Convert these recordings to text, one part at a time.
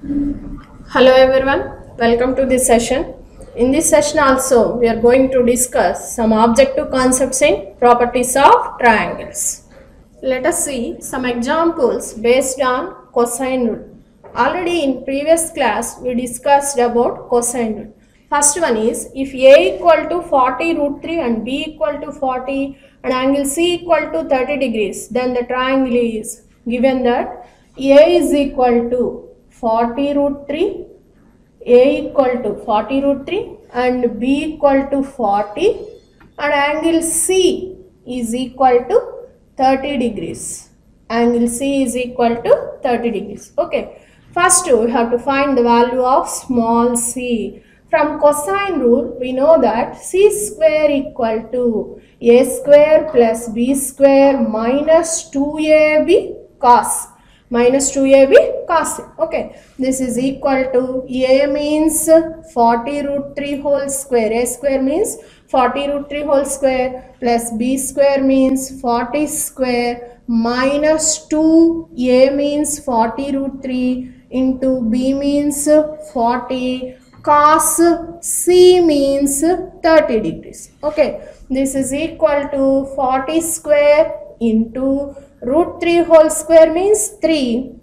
Hello everyone, welcome to this session. In this session also we are going to discuss some objective concepts in properties of triangles. Let us see some examples based on cosine rule. Already in previous class we discussed about cosine rule. First one is if A equal to 40 root 3 and B equal to 40 and angle C equal to 30 degrees, then the triangle is given that A is equal to 40 root 3, A equal to 40 root 3 and B equal to 40 and angle C is equal to 30 degrees. Angle C is equal to 30 degrees. Okay. First we have to find the value of small c. From cosine rule we know that c square equal to a square plus b square minus 2ab cos. Minus 2ab cos. Okay. This is equal to a means 40 root 3 whole square. A square means 40 root 3 whole square plus b square means 40 square minus 2a means 40 root 3 into b means 40 cos c means 30 degrees. Okay. This is equal to 40 square into root 3 whole square means 3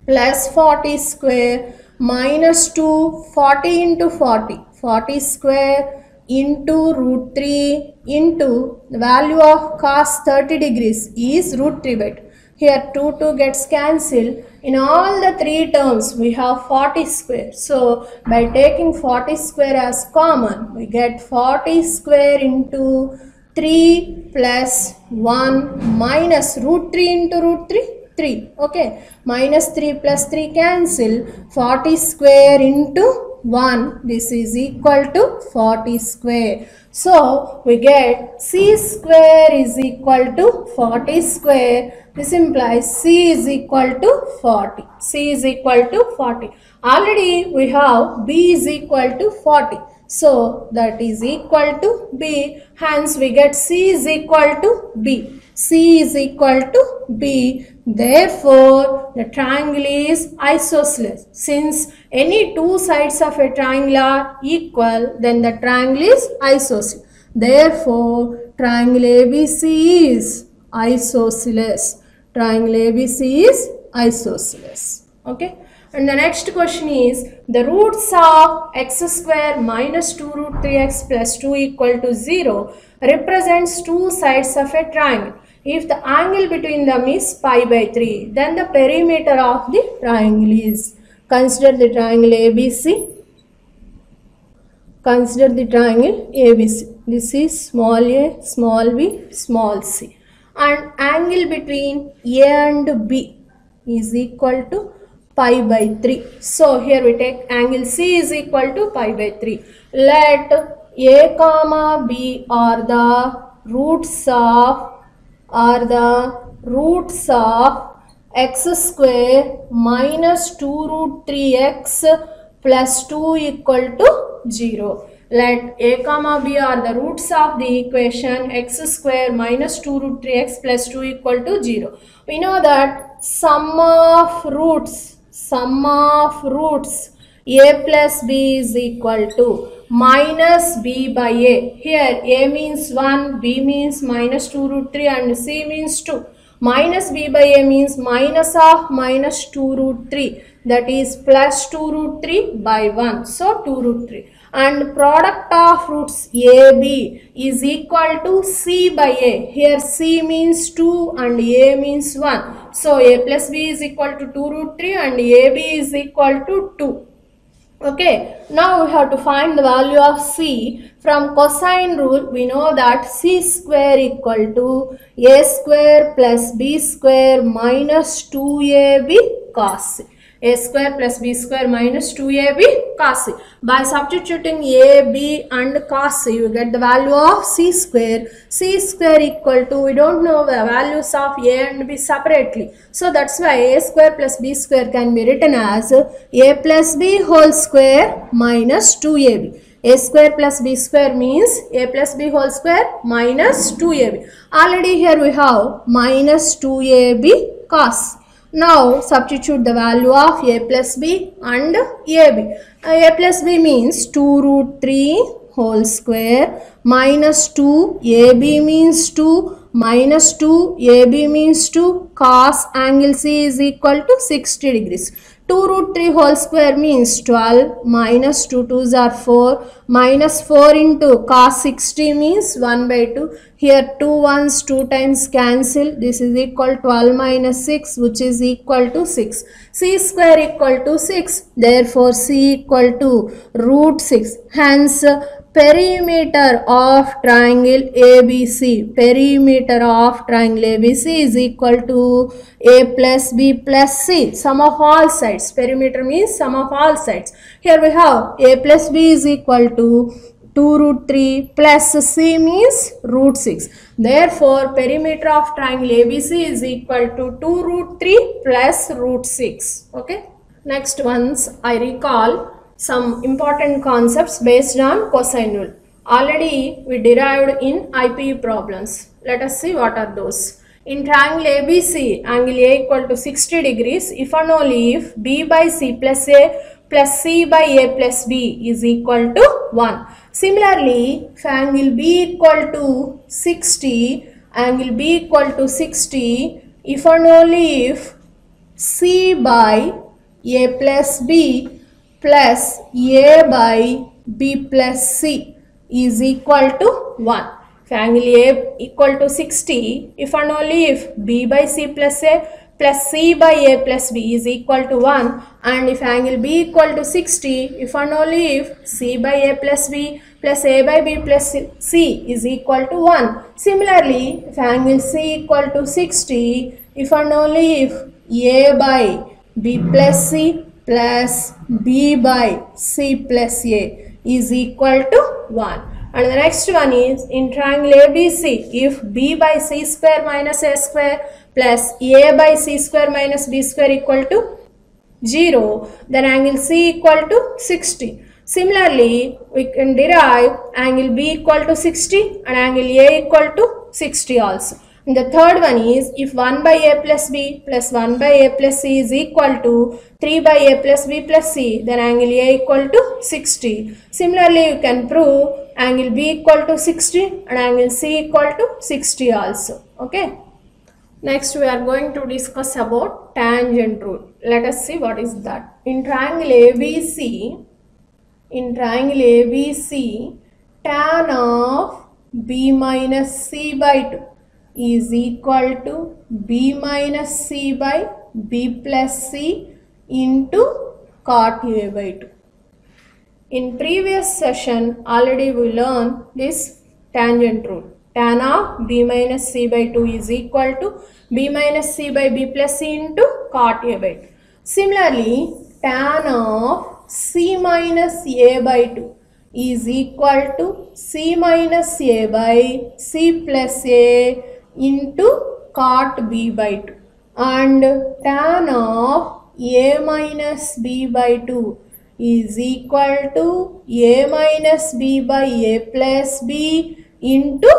plus 40 square minus 2 40 into 40 40 square into root 3 into the value of cos 30 degrees is root 3 by 2. Here 2 gets cancelled. In all the three terms we have 40 square. So by taking 40 square as common we get 40 square into 3 plus 1 minus root 3 into root 3 3. Okay. Minus 3 plus 3 cancel. 40 square into 1. This is equal to 40 square. So we get c square is equal to 40 square. This implies c is equal to 40. C is equal to 40. Already we have b is equal to 40. So that is equal to b. Hence we get c is equal to b. C is equal to b. Therefore the triangle is isosceles. Since any two sides of a triangle are equal, then the triangle is isosceles. Therefore triangle ABC is isosceles. Triangle ABC is isosceles. Okay. And the next question is the roots of x square minus 2 root 3x plus 2 equal to 0 represents two sides of a triangle. If the angle between them is pi by 3, then the perimeter of the triangle is. Consider the triangle ABC. Consider the triangle ABC. This is small a, small b, small c. And angle between A and B is equal to pi by 3. So here we take angle C is equal to pi by 3. Let A comma B are the roots of x square minus 2 root 3x plus 2 equal to 0. Let A comma B are the roots of the equation x square minus 2 root 3x plus 2 equal to 0. We know that sum of roots a plus b is equal to minus b by a. Here a means 1, b means minus 2 root 3 and c means 2. Minus b by a means minus of minus 2 root 3, that is plus 2 root 3 by 1. So 2 root 3. And product of roots AB is equal to C by A. Here C means 2 and A means 1. So A plus B is equal to 2 root 3 and AB is equal to 2. Okay. Now we have to find the value of C. From cosine rule we know that C square equal to A square plus B square minus 2AB cos C. A square plus b square minus 2ab cos c. By substituting a, b and cos c, you get the value of c square. C square equal to, we don't know the values of a and b separately. So that's why a square plus b square can be written as a plus b whole square minus 2ab. A square plus b square means a plus b whole square minus 2ab. Already here we have minus 2ab cos. Now substitute the value of a plus b and ab. A plus b means 2 root 3 whole square minus 2, ab means 2, minus 2, ab means 2, cos angle C is equal to 60 degrees. 2 root 3 whole square means 12, minus 2 2s are 4, minus 4 into cos 60 means 1 by 2. Here 2 ones 2 times cancel. This is equal 12 minus 6, which is equal to 6. C square equal to 6. Therefore C equal to root 6. Hence perimeter of triangle ABC, perimeter of triangle ABC is equal to A plus B plus C, sum of all sides. Perimeter means sum of all sides. Here we have A plus B is equal to 2 root 3 plus C means root 6. Therefore, perimeter of triangle ABC is equal to 2 root 3 plus root 6. Okay. Next once I recall some important concepts based on cosine rule. Already we derived in IPE problems. Let us see what are those. In triangle ABC, angle A equal to 60 degrees if and only if B by C plus A plus C by A plus B is equal to 1. Similarly, if angle B equal to 60, angle B equal to 60 if and only if C by A plus B plus A by B plus C is equal to 1. If angle A equal to 60, if and only if B by C plus A plus C by A plus B is equal to 1, and if angle B equal to 60, if and only if C by A plus B plus A by B plus C is equal to 1. Similarly, if angle C equal to 60, if and only if A by B plus C plus B by C plus A is equal to 1. And the next one is in triangle ABC, if B by C square minus A square plus A by C square minus B square equal to 0, then angle C equal to 60. Similarly, we can derive angle B equal to 60 and angle A equal to 60 also. And the third one is if 1 by A plus B plus 1 by A plus C is equal to 3 by A plus B plus C, then angle A equal to 60. Similarly, you can prove angle B equal to 60 and angle C equal to 60 also. Okay. Next, we are going to discuss about tangent rule. Let us see what is that. In triangle ABC, tan of B minus C by 2 is equal to B minus C by B plus C into cot A by 2. In previous session, already we learned this tangent rule. Tan of B minus C by 2 is equal to B minus C by B plus C into cot A by 2. Similarly, tan of C minus A by 2 is equal to C minus A by C plus A into cot B by 2. And tan of A minus B by 2 is equal to A minus B by A plus B into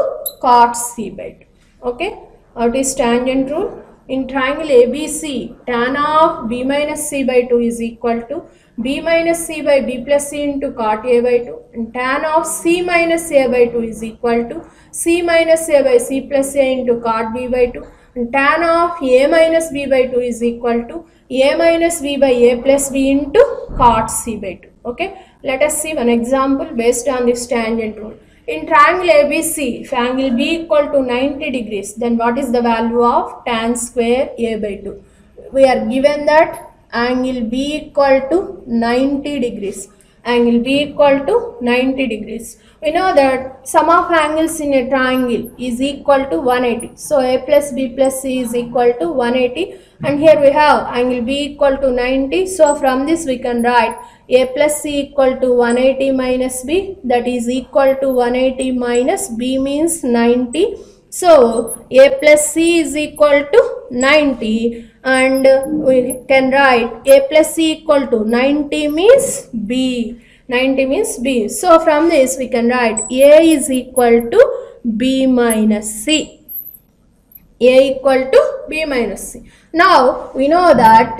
cot C by 2. Okay. What is tangent rule? In triangle ABC, tan of B minus C by 2 is equal to B minus C by B plus C into cot A by 2, and tan of C minus A by 2 is equal to C minus A by C plus A into cot B by 2, and tan of A minus B by 2 is equal to A minus B by A plus B into cot C by 2. Okay. Let us see one example based on this tangent rule. In triangle ABC, if angle B equal to 90 degrees, then what is the value of tan square A by 2? We are given that angle B equal to 90 degrees. Angle B equal to 90 degrees. We know that sum of angles in a triangle is equal to 180. So A plus B plus C is equal to 180. And here we have angle B equal to 90. So from this we can write A plus C equal to 180 minus B, that is equal to 180 minus B means 90. So A plus C is equal to 90, and we can write A plus C equal to 90 means B. 90 means B. So from this we can write A is equal to B minus C. A equal to B minus C. Now we know that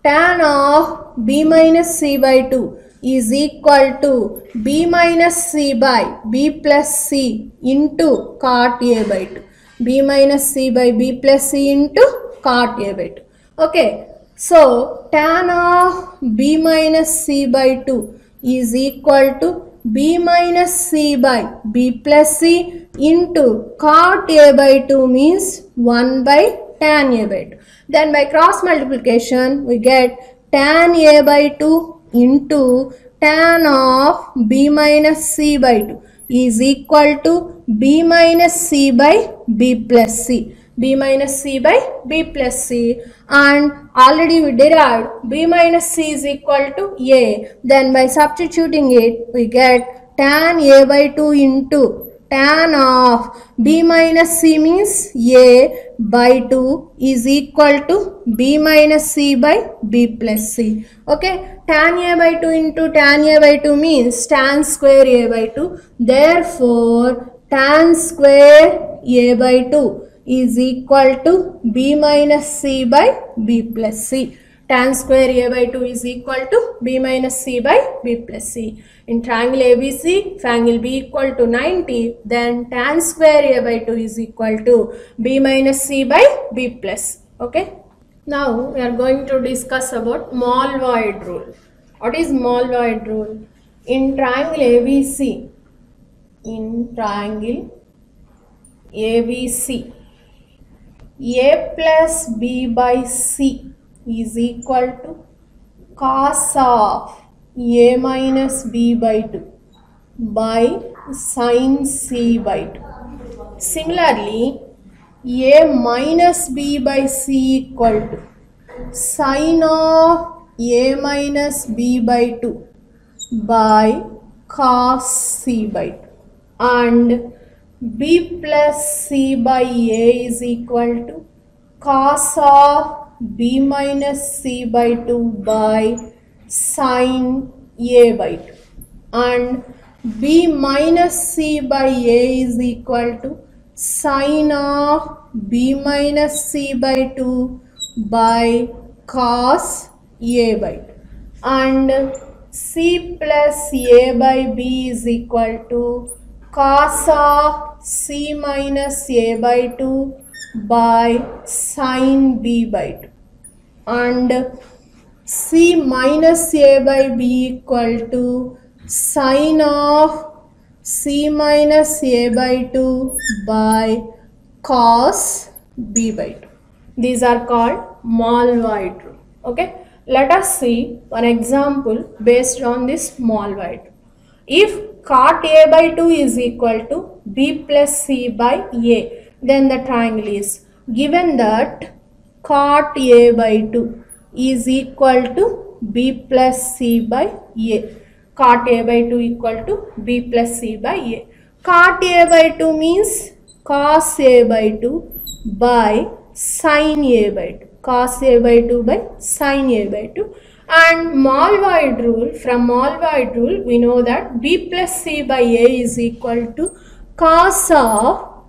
tan of B minus C by 2 is equal to B minus C by B plus C into cot A by 2. B minus C by B plus C into cot A by 2. Okay. So tan of B minus C by 2 is equal to B minus C by B plus C into cot A by 2 means 1 by tan A by 2. Then by cross multiplication we get tan A by 2 into tan of B minus C by 2 is equal to B minus C by B plus C. B minus C by B plus C, and already we derived B minus C is equal to A. Then by substituting it we get tan A by 2 into tan of B minus C means A by 2 is equal to B minus C by B plus C. Okay, tan A by 2 into tan A by 2 means tan square A by 2. Therefore, tan square A by 2 is equal to B minus C by B plus C. Tan square A by 2 is equal to B minus C by B plus C. In triangle ABC, if angle B equal to 90, then tan square A by 2 is equal to B minus C by B plus. Okay. Now we are going to discuss about Mollvoid rule. What is Mollvoid rule? In triangle ABC, A plus B by C is equal to cos of A minus B by 2 by sin C by 2. Similarly, A minus B by C equal to sin of A minus B by 2 by cos C by 2, and B plus C by A is equal to cos of B minus C by 2 by sin A by 2, and B minus C by A is equal to sin of B minus C by 2 by cos A by 2, and C plus A by B is equal to cos of C minus A by 2 by sin B by 2, and C minus A by B equal to sin of C minus A by 2 by cos B by 2. These are called Mollvoid rule. Okay. Let us see one example based on this Mollvoid. If cot A by 2 is equal to B plus C by A, then the triangle is given that cot A by 2 is equal to B plus C by A. Cot A by 2 equal to B plus C by A. Cot A by 2 means cos A by 2 by sin A by 2. Cos A by 2 by sin A by 2. And Mollvoid rule, from Mollvoid rule we know that B plus C by A is equal to cos of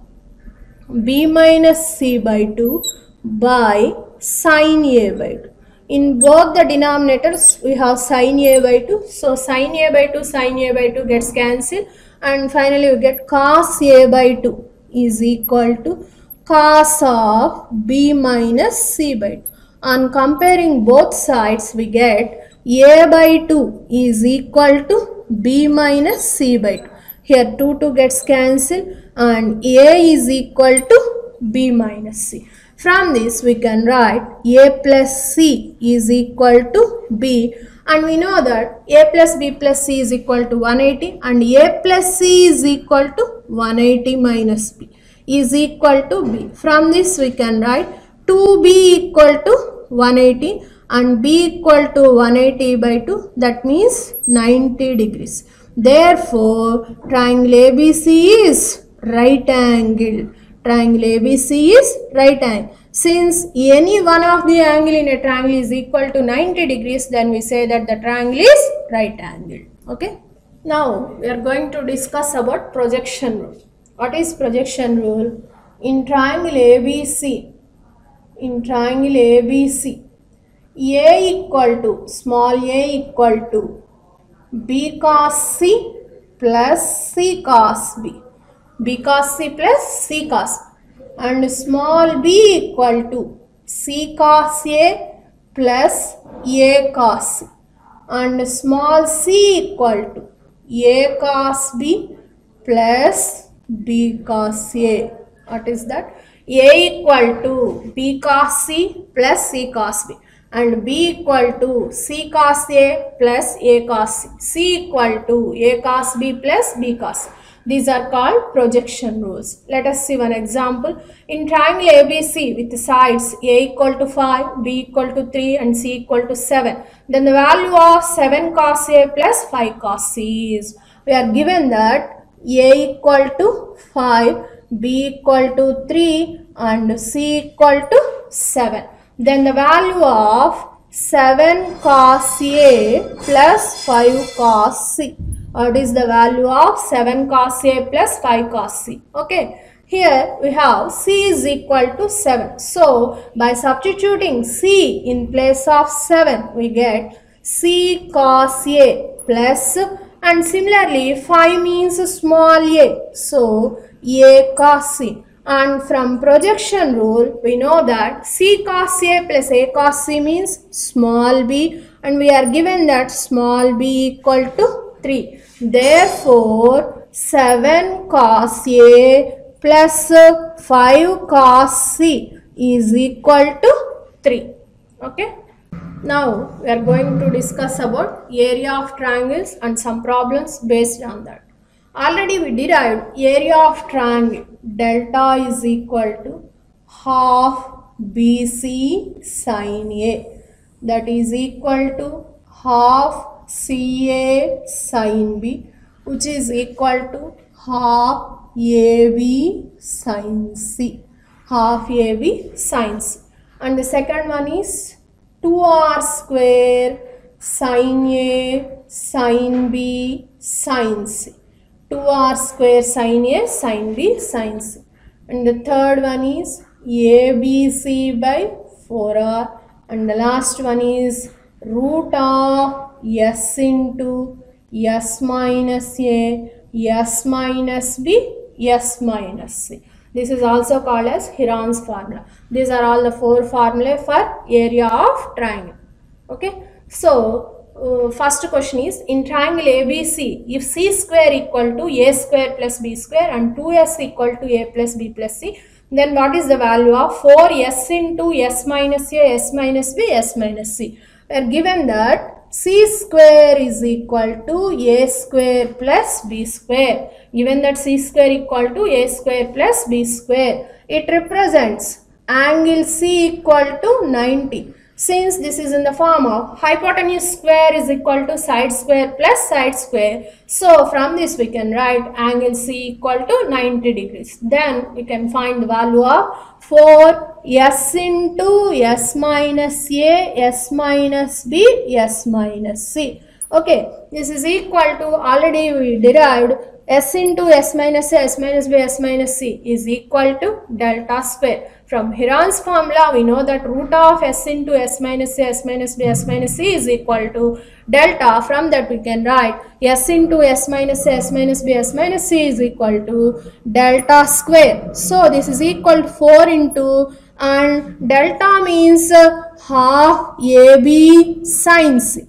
B minus C by 2 by sin A by 2. In both the denominators we have sin A by 2. So sin A by 2, sin A by 2 gets cancelled, and finally we get cos A by 2 is equal to cos of B minus C by 2. On comparing both sides we get A by 2 is equal to B minus C by 2. Here 2 gets cancelled and A is equal to B minus C. From this we can write A plus C is equal to B, and we know that A plus B plus C is equal to 180, and A plus C is equal to 180 minus B is equal to B. From this we can write 2B equal to 180 and B equal to 180 by 2, that means 90 degrees. Therefore, triangle ABC is right angled. Triangle ABC is right angle. Since any one of the angle in a triangle is equal to 90 degrees, then we say that the triangle is right angled. Okay. Now we are going to discuss about projection rule. What is projection rule? in triangle ABC, A equal to, small a equal to B cos C plus C cos B. B cos C plus C cos. And small b equal to C cos A plus A cos C. And small c equal to A cos B plus B cos A. What is that? A equal to B cos C plus C cos B. And B equal to C cos A plus A cos C. C equal to A cos B plus B cos C. These are called projection rules. Let us see one example. In triangle ABC with sides A equal to 5, B equal to 3 and C equal to 7. Then the value of 7 cos A plus 5 cos C is, we are given that A equal to 5, B equal to 3 and C equal to 7. Then the value of 7 cos A plus 5 cos C. What is the value of 7 cos A plus 5 cos C? Okay. Here we have C is equal to 7. So, by substituting C in place of 7, we get C cos A plus, and similarly 5 means small a. So, A cos C. And from projection rule, we know that C cos A plus A cos C means small b, and we are given that small b equal to 3. Therefore, 7 cos A plus 5 cos C is equal to 3. Okay. Now, we are going to discuss about area of triangles and some problems based on that. Already we derived area of triangle delta is equal to half BC sin A, that is equal to half CA sin B, which is equal to half AB sin C, half AB sin C. And the second one is 2r square sin A sin B sin C, 2r square sin A sin B sin C. And the third one is ABC by 4r, and the last one is root of S into S minus A, S minus B, S minus C. This is also called as Heron's formula. These are all the 4 formulae for area of triangle. Okay. So, first question is, in triangle ABC, if C square equal to A square plus B square and 2S equal to A plus B plus C, then what is the value of 4S into S minus A, S minus B, S minus C? We are given that C square is equal to A square plus B square. Given that C square equal to A square plus B square, it represents angle C equal to 90. Since this is in the form of hypotenuse square is equal to side square plus side square, so from this we can write angle C equal to 90 degrees. Then we can find the value of 4S into S minus A, S minus B, S minus C. Okay, this is equal to, already we derived S into S minus A, S minus B, S minus C is equal to delta square. From Heron's formula, we know that root of S into S minus A, S minus B, S minus C is equal to delta. From that we can write S into S minus A, S minus B, S minus C is equal to delta square. So, this is equal to 4 into, and delta means half AB sin C.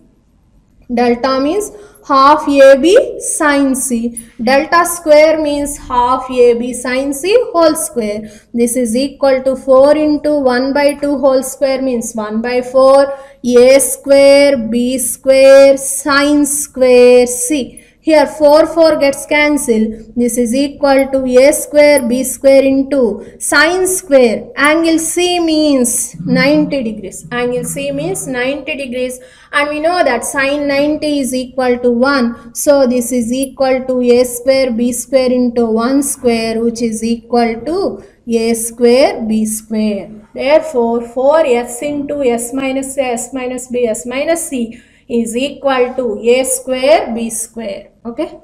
Delta means half AB sin C. Delta square means half AB sin C whole square. This is equal to 4 into 1 by 2 whole square means 1 by 4 A square B square sin square C. Here 4 gets cancelled. This is equal to A square B square into sin square. Angle C means 90 degrees. Angle C means 90 degrees. And we know that sin 90 is equal to 1. So this is equal to A square B square into 1 square, which is equal to A square B square. Therefore 4S into S minus A, S minus B, S minus C is equal to A square B square. Okay.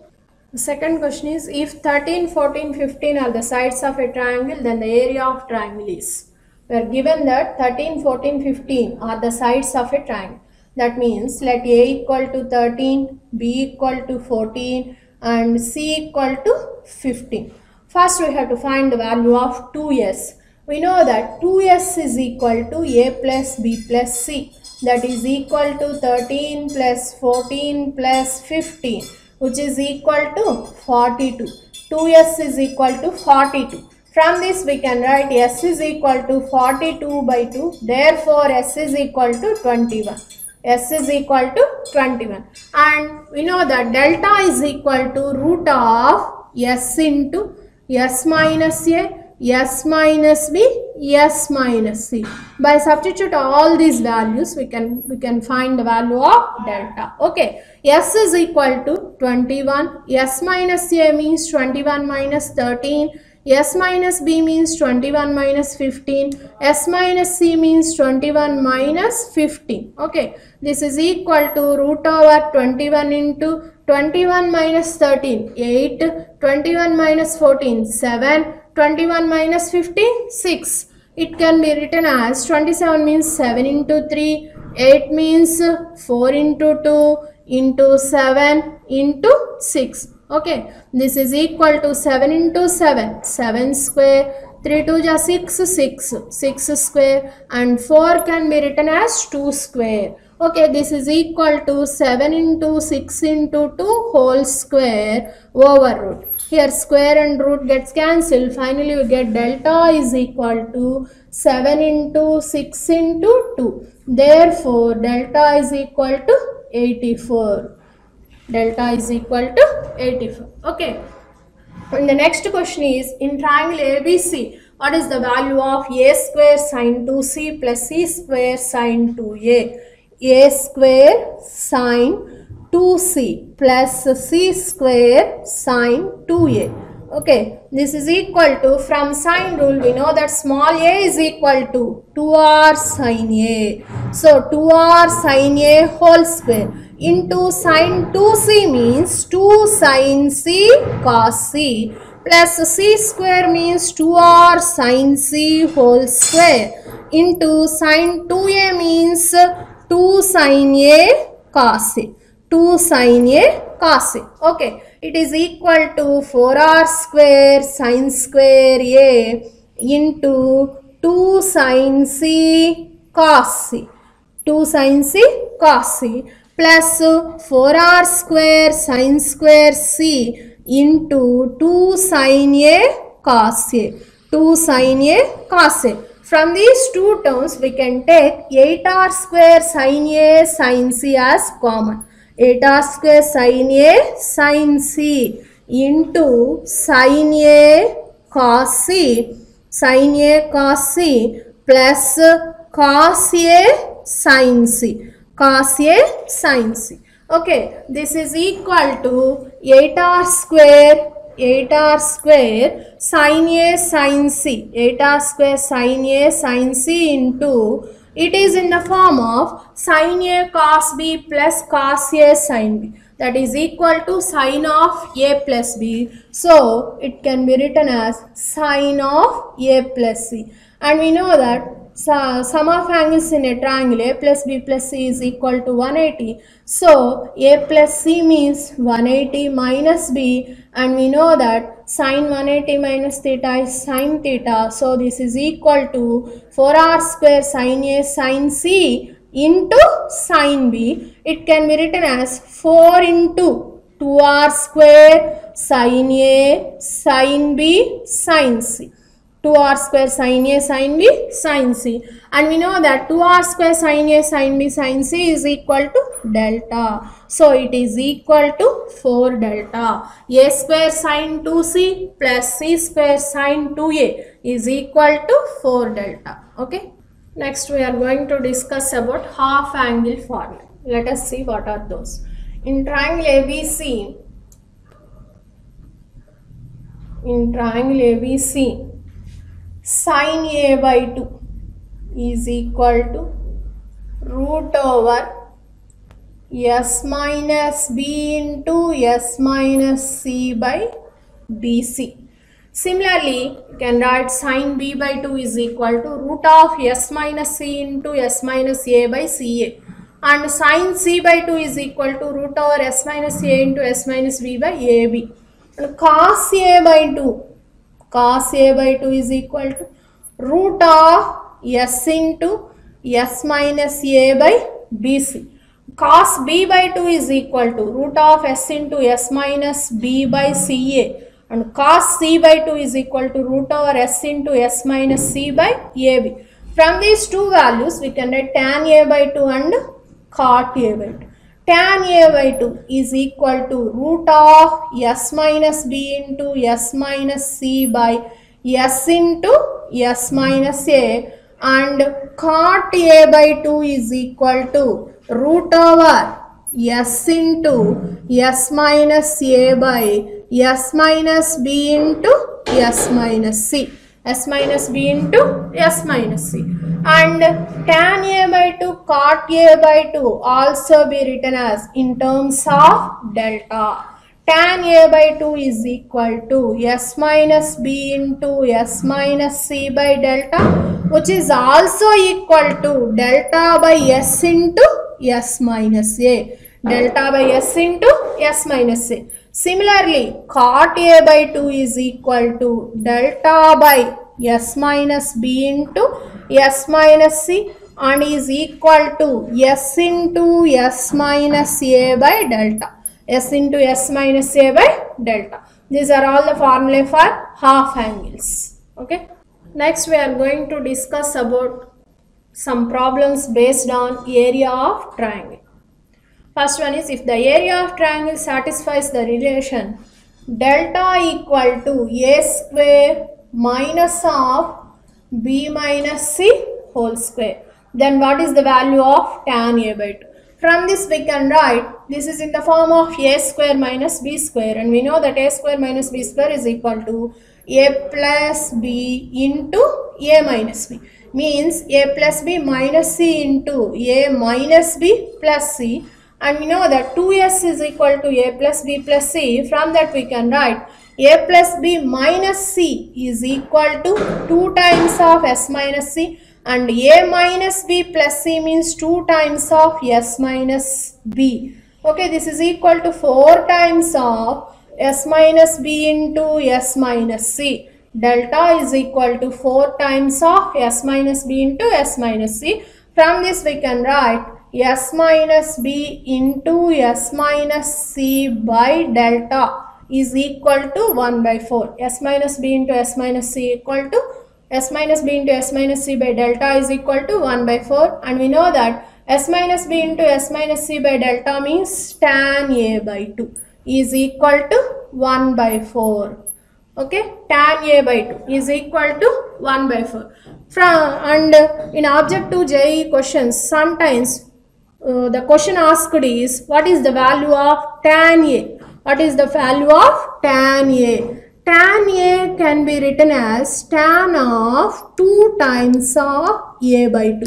The second question is, if 13, 14, 15 are the sides of a triangle, then the area of triangle is. We are given that 13, 14, 15 are the sides of a triangle. That means let A equal to 13, B equal to 14 and C equal to 15. First we have to find the value of 2s. We know that 2s is equal to A plus B plus C. That is equal to 13 plus 14 plus 15, which is equal to 42. 2s is equal to 42. From this we can write s is equal to 42 by 2. Therefore s is equal to 21. S is equal to 21. And we know that delta is equal to root of s into s minus a, s minus b, s minus c. By substitute all these values, we can find the value of delta. Okay, s is equal to 21. S minus a means 21 minus 13. S minus b means 21 minus 15. S minus c means 21 minus 15. Okay, this is equal to root over 21 into 21 minus 13, 8. 21 minus 14, 7. 21 minus 15, 6. It can be written as 27 means 7 into 3. 8 means 4 into 2 into 7 into 6. Okay, this is equal to 7 into 7, 7 square, 3 2 ja 6, 6 square, and 4 can be written as 2 square. Okay, this is equal to 7 into 6 into 2 whole square over root. Here square and root gets cancelled. Finally, we get delta is equal to 7 into 6 into 2. Therefore, delta is equal to 84. Delta is equal to 84. Okay. And the next question is, in triangle ABC, what is the value of a square sine 2c plus c square sine 2a? A square sine 2c plus c square sine 2a. Okay, this is equal to, from sine rule we know that small a is equal to 2r sine a. So 2r sine a whole square into sine 2c means 2 sine c cos c plus c square means 2r sine c whole square into sine 2a means 2 sine a cos a. 2 sine a cos a. Okay, it is equal to 4r square sine square a into 2 sine c cos c. 2 sine c cos c plus 4r square sine square c into 2 sine a cos a. 2 sine a cos a. From these two terms we can take 8r square sine a sine c as common. 8r square sine a sine c into sine a cos c, sine a cos c plus cos a sine c, cos a sine c. Okay, this is equal to 8r square sine a sine c, 8r square sine a sine c into, it is in the form of sine a cos b plus cos a sine b, that is equal to sine of a plus b. So it can be written as sine of a plus c. And we know that sum of angles in a triangle a plus b plus c is equal to 180. So a plus c means 180 minus b, and we know that sine 180 minus theta is sine theta. So this is equal to 4r square sine a sine c into sine b. It can be written as 4 into 2r square sine a sine b sine c. 2r square sine a sine b sine c, and we know that 2r square sine a sine b sine c is equal to delta. So it is equal to 4 delta. A square sine 2c plus c square sine 2a is equal to 4 delta. Okay. Next we are going to discuss about half angle formula. Let us see what are those. In triangle ABC, sine a by 2 is equal to root over S minus B into S minus C by BC. Similarly, you can write sin B by 2 is equal to root of S minus C into S minus A by CA. And sin C by 2 is equal to root over S minus A into S minus B by AB. And cos A by 2 is equal to root of S into S minus A by BC. Cos B by 2 is equal to root of S into S minus B by CA. And cos C by 2 is equal to root over S into S minus C by AB. From these two values, we can write tan A by 2 and cot A by 2. Tan A by 2 is equal to root of S minus B into S minus C by S into S minus A, and cot A by 2 is equal to root over S into S minus A by S minus B into S minus C. S minus B into S minus C. And tan A by 2, cot A by 2 also be written as in terms of delta. Tan A by 2 is equal to S minus B into S minus C by delta, which is also equal to delta by S into S minus A. Delta by S into S minus A. Similarly, cot A by 2 is equal to delta by S minus B into S minus C and is equal to S into S minus A by delta. S into S minus A by delta. These are all the formulae for half angles. Okay. Next we are going to discuss about some problems based on area of triangle. First one is, if the area of triangle satisfies the relation delta equal to A square minus of B minus C whole square, then what is the value of tan A by 2? From this we can write, this is in the form of A square minus B square, and we know that A square minus B square is equal to A plus B into A minus B. Means A plus B minus C into A minus B plus C. And we know that 2s is equal to A plus B plus C. From that we can write A plus B minus C is equal to 2 times of S minus C, and A minus B plus C means 2 times of S minus B. Okay, this is equal to 4 times of S minus B into S minus C. Delta is equal to 4 times of S minus B into S minus C. From this we can write S minus B into S minus C by delta is equal to 1 by 4. S minus B into S minus C equal to S minus B into S minus C by delta is equal to 1 by 4, and we know that S minus B into S minus C by delta means tan A by 2 is equal to 1 by 4. Okay, tan A by 2 is equal to 1 by 4. And in objective JEE questions, sometimes the question asked is, what is the value of tan A? What is the value of tan A? Tan A can be written as tan of 2 times of A by 2.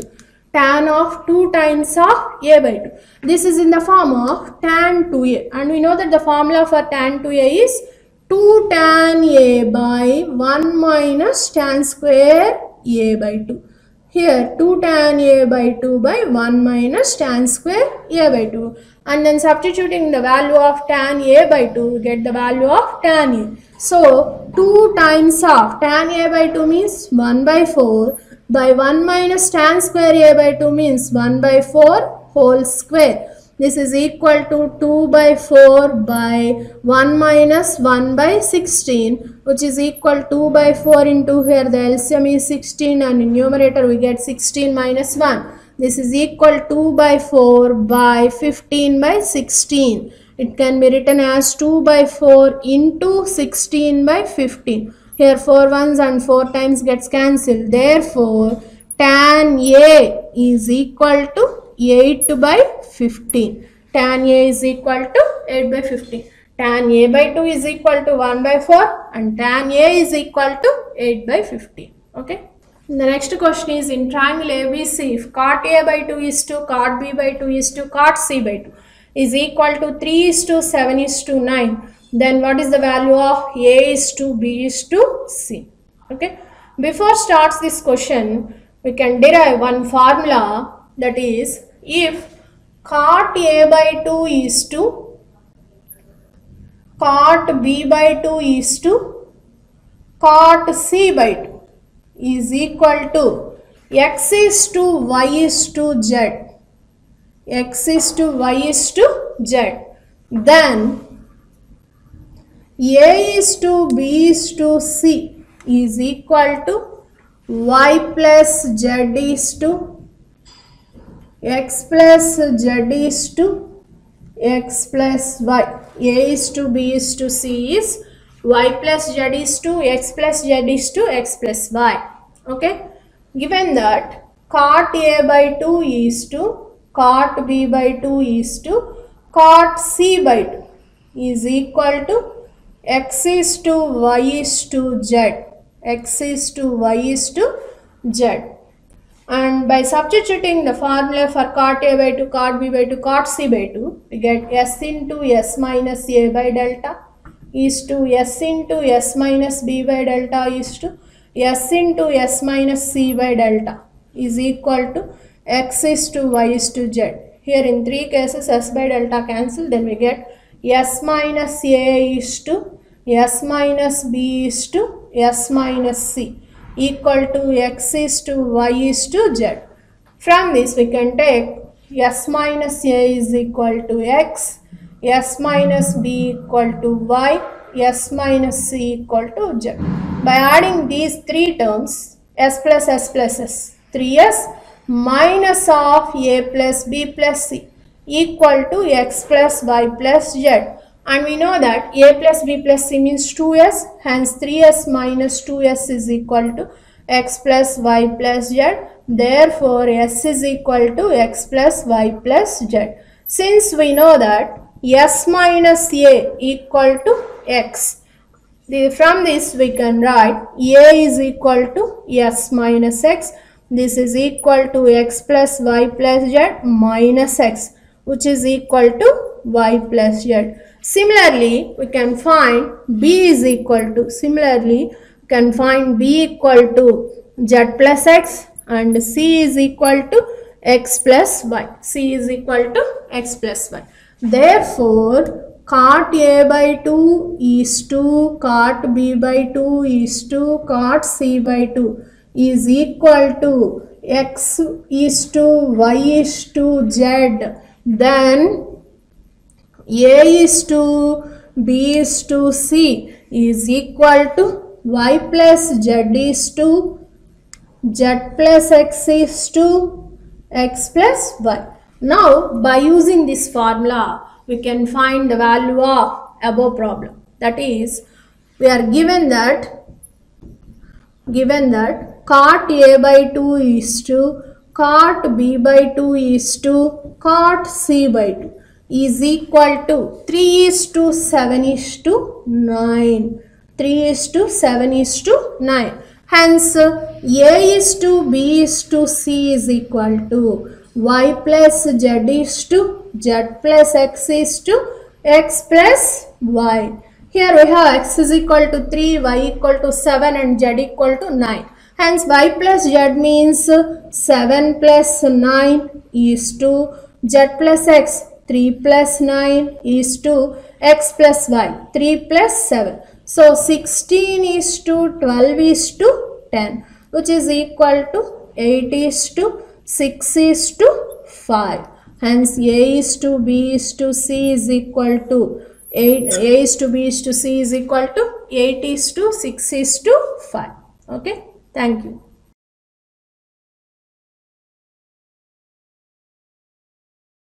Tan of 2 times of A by 2. This is in the form of tan 2A, and we know that the formula for tan 2A is 2 tan A by 1 minus tan square A by 2. Here 2 tan A by 2 by 1 minus tan square A by 2, and then substituting the value of tan A by 2, we get the value of tan A. So 2 times of tan A by 2 means 1 by 4 by 1 minus tan square A by 2 means 1 by 4 whole square. This is equal to 2 by 4 by 1 minus 1 by 16, which is equal to 2 by 4 into here the LCM is 16, and in numerator we get 16 minus 1. This is equal to 2 by 4 by 15 by 16. It can be written as 2 by 4 into 16 by 15. Here 4 ones and 4 times gets cancelled. Therefore, tan A is equal to 8 by 15. Tan A is equal to 8 by 15. Tan A by 2 is equal to 1 by 4 and tan A is equal to 8 by 15. Okay. The next question is, in triangle ABC, if cot A by 2 is to cot B by 2 is to cot C by 2. is equal to 3 is to 7 is to 9, then what is the value of A is to B is to C? Okay. Before starts this question, we can derive one formula, that is, if cot A by 2 is to cot B by 2 is to cot C by 2 is equal to x is to y is to z, x is to y is to z, then A is to B is to C is equal to y plus z is to x plus z is to x plus y. A is to B is to C is y plus z is to x plus z is to x plus y. Okay. Given that cot A by 2 is to cot B by 2 is to cot C by 2 is equal to x is to y is to z, x is to y is to z. And by substituting the formula for cot A by 2, cot B by 2, cot C by 2, we get s into s minus A by delta is to s into s minus B by delta is to s into s minus C by delta is equal to x is to y is to z. Here in three cases s by delta cancel, then we get s minus A is to s minus B is to s minus C equal to x is to y is to z. From this we can take s minus A is equal to x, s minus B equal to y, s minus C equal to z. By adding these three terms, s plus 3s minus of A plus B plus C equal to x plus y plus z. And we know that A plus B plus C means 2s, hence 3s minus 2s is equal to x plus y plus z. Therefore, s is equal to x plus y plus z. Since we know that s minus A equal to x, from this we can write A is equal to s minus x. This is equal to x plus y plus z minus x, which is equal to y plus z. Similarly, we can find B is equal to, B equal to z plus x and C is equal to x plus y. C is equal to x plus y. Therefore, cot A by 2 is to cot B by 2 is to cot C by 2 is equal to x is to y is to z. Then A is to B is to C is equal to y plus z is to z plus x is to x plus y. Now, by using this formula, we can find the value of above problem. That is, we are given that cot A by 2 is to cot B by 2 is to cot C by 2 is equal to 3 is to 7 is to 9. 3 is to 7 is to 9. Hence, A is to B is to C is equal to y plus z is to z plus x is to x plus y. Here we have x is equal to 3, y equal to 7 and z equal to 9. Hence, y plus z means 7 plus 9 is to z plus x. 3 plus 9 is to x plus y, 3 plus 7. So, 16 is to 12 is to 10, which is equal to 8 is to 6 is to 5. Hence, A is to B is to C is equal to 8. A is to B is to C is equal to 8 is to 6 is to 5. Okay. Thank you.